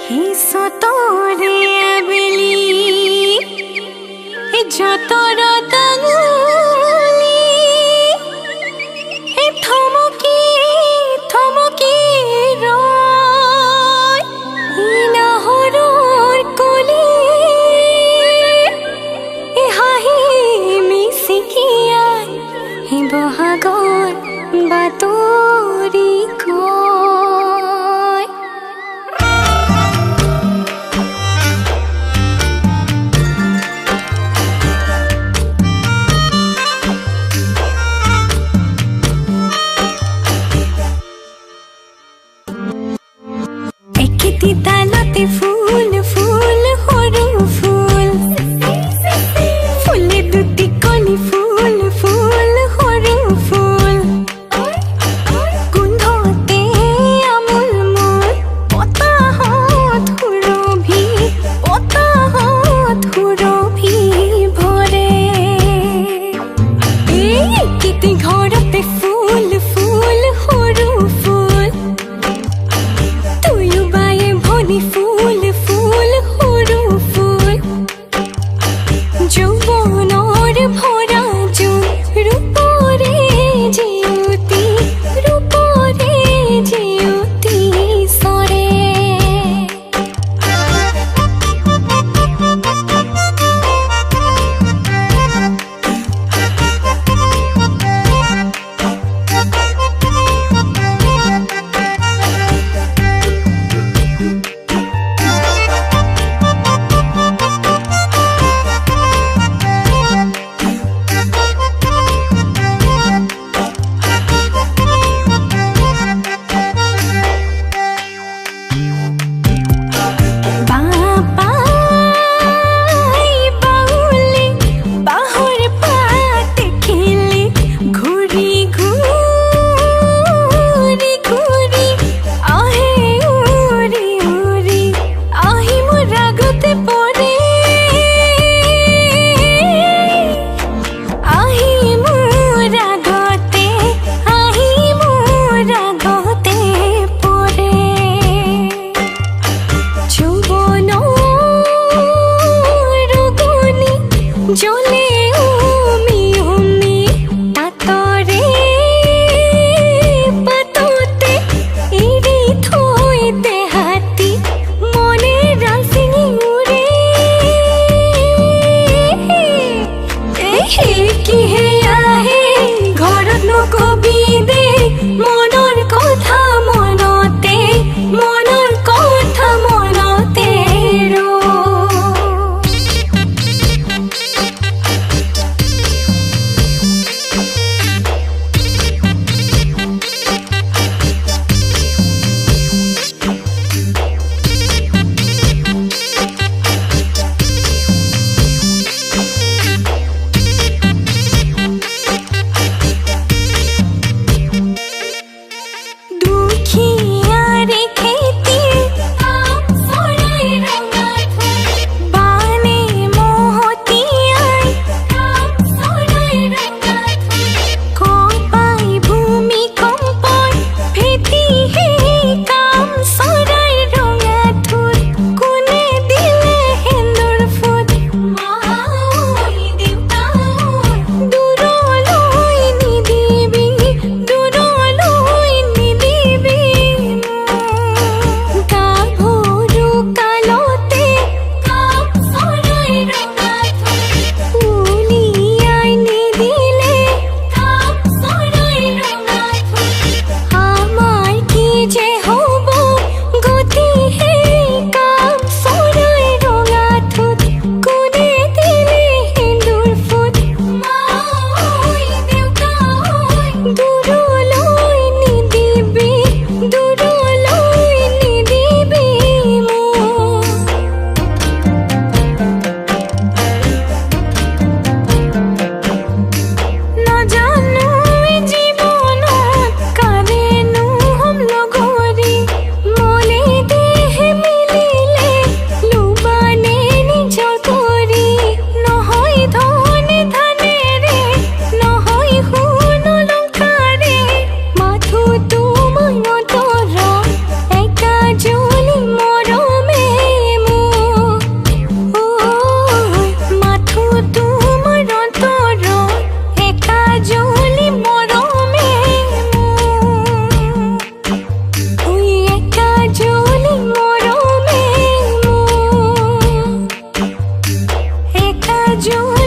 হে সতৰে আবেলি হে যতৰ তাঙুলি হে থমকি থমকি ৰয় হে নাহৰৰ কলি হে হাঁহি মিচিকিয়াই হে বহাগৰ বাতৰি কয়। একেটি ডালতে ফুল ফুল সৰু ফুল ফুলে দুটি কলি ফুল ফুল সৰু ফুল গোন্ধতে আমোল মোল বতাহত সুৰভি ভৰে। এই একেটি ঘৰতে ফুল ফুল সৰু ফুল তুয়ো বায়ে ভনী ফুল ফুল সৰু ফুল যৌৱনৰ ভৰা জোন ৰূপৰে জিউতি চৰে। জোৰ